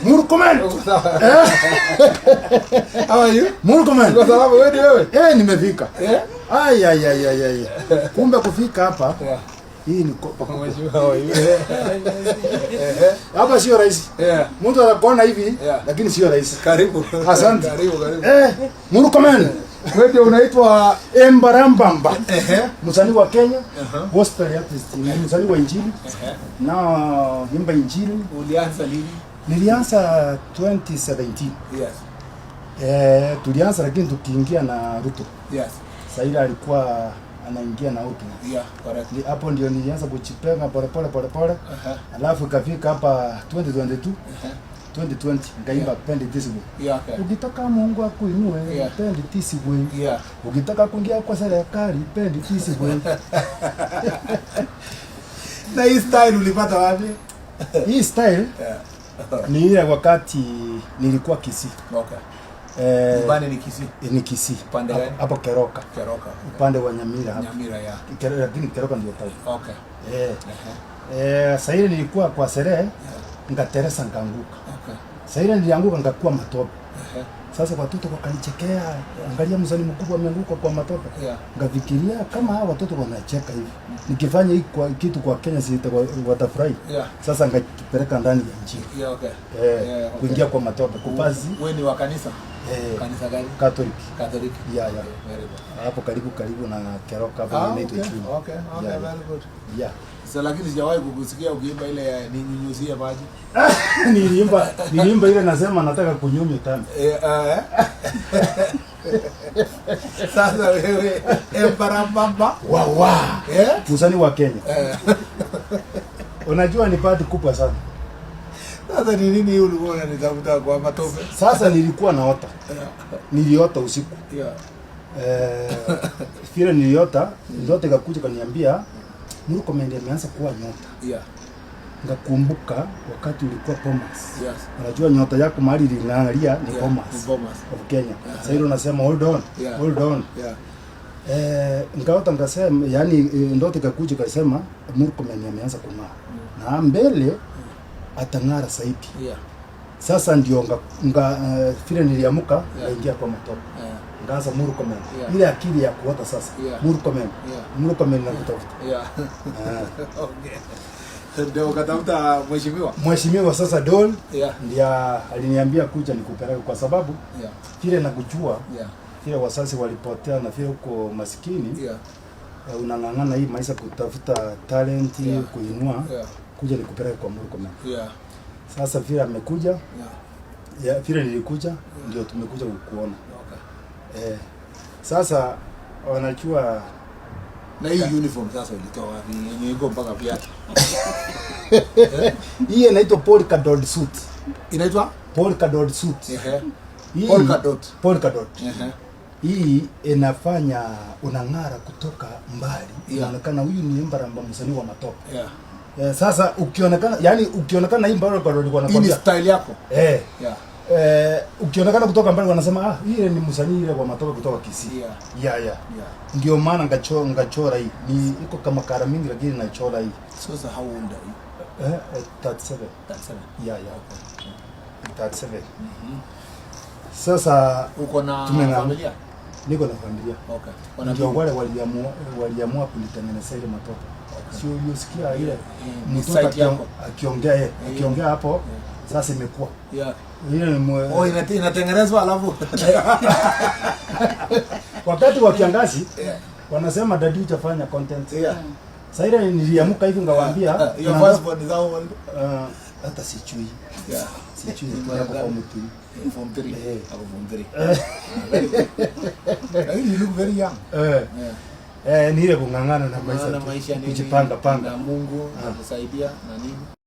Murkomen. How are you? Murkomen. Kwa sababu wewe? Nimefika. Ai. Kumbe kufika hapa. Hii ni kopa. Hapa sio rahisi. Mtu anakuona hivi lakini sio rahisi. Karibu. Asante. Karibu. Murkomen. Wewe unaitwa Embarambamba. Msanii wa Kenya. Gospel artist. Msanii wa Injili. Na imba Injili. Ulianza lini? Nilianza 2017. Yes. Tulianza lakini tukiingia na Ruto. Yes. Saida alikuwa anaingia na Ruto. Yeah, correct. Hapo ndio nilianza kuchipenga pole. Alafu ikafika hapa 2022. 2020 ngaimba Pendi Tisiwe. Yeah, okay. Ukitaka Mungu akuinue, Pendi Tisiwe. Yeah. Ukitaka kuingia kwa serikali, Pendi Tisiwe. Na hii style ulipata wapi? Hii style ni ile wakati nilikuwa Kisii. Okay. Nyumbani ni Kisii. Ni Kisii. Upande gani? Hapo Keroka. Keroka. Upande wa Nyamira hapo. Nyamira ya. Lakini Keroka ndio town. Okay. Sasa ile nilikuwa kwa sherehe ngateresa nganguka. Okay. Sasa ile nilianguka ngakuwa matope. Sasa watoto wakanichekea, angalia mzani mkubwa ameanguka kwa matope. Ngafikiria kama hawa watoto wanacheka hivi. Nikifanya hii kwa kitu kwa Kenya si watafurahi. Sasa ngakipeleka ndani ya nchi. Okay. Kuingia kwa matope kupazi. Wewe ni wa kanisa? Kanisa gani? Catholic. Catholic. Yeah. Very good. Hapo karibu na Keroka hapo inaitwa Chini. Okay, very good. Yeah. Sasa lakini sijawahi kukusikia ukiimba ile ninyunyuzie maji. Niliimba ile nasema nataka kunyunywa tena. Sasa wewe Embarambamba. Msanii wa Kenya. Unajua ni party kubwa sana. Sasa ni nini ulikuwa unanitafuta kwa matope? Sasa nilikuwa naota. Niliota usiku. Fira niliota ikakuja kaniambia Murkomen ameanza kuwa nyota. Ngakumbuka wakati ulikuwa Bomas. Unajua nyota yako mahali linaangalia ni Bomas. Of Kenya. Sasa hilo nasema hold on. Ngaota ngasema yani ndoto ikakuja kasema Murkomen ameanza kung'aa. Na mbele atang'ara zaidi. Sasa ndio vile niliamuka naingia kwa matope. Ngaanza Murkomen. Ile akili ya kuota sasa. Murkomen na kutafuta. Okay. Ndio katafuta mheshimiwa sasa Dol ndio aliniambia kuja nikupeleke kwa sababu vile nakujua vile wasasi walipotea na vile uko maskini unang'ang'ana hii maisha kutafuta talent kuinua kuja nikupeleke kwa Murkomen. Sasa vile amekuja vile nilikuja ndio tumekuja kukuona. Sasa wanachua na hii uniform sasa ilitoa wapi? Yenye iko mpaka viatu. Hii inaitwa polka dot suit. Inaitwa polka dot suit. Polka dot. Hii inafanya unang'ara kutoka mbali. Inaonekana huyu ni Embarambamba msanii wa matope. Sasa ukionekana hii mbali kwa walikuwa wanakwambia. Hii style yako. Ukionekana kutoka mbali wanasema ile ni msanii ile wa matope kutoka Kisii. Ndio maana ngachora hii. Ni iko kama kara mingi lakini nachora hii. Sasa how old are you? 37. 37. 37. Sasa uko na familia? Niko na familia. Okay. Ndio wale waliamua kunitengeneza ile matope. Sio usikia ile mtoto akiongea hapo sasa imekuwa. Ile inatengenezwa alafu wakati wa kiangazi wanasema dadi utafanya content. Sasa ile niliamuka hivi ngawaambia your passport is how old? Hata sijui. Sijui hapo form 3. Hapo form 3. You look very young. Ni ile kung'ang'ana na maisha. Kujipanga panga. Na Mungu anakusaidia na nini?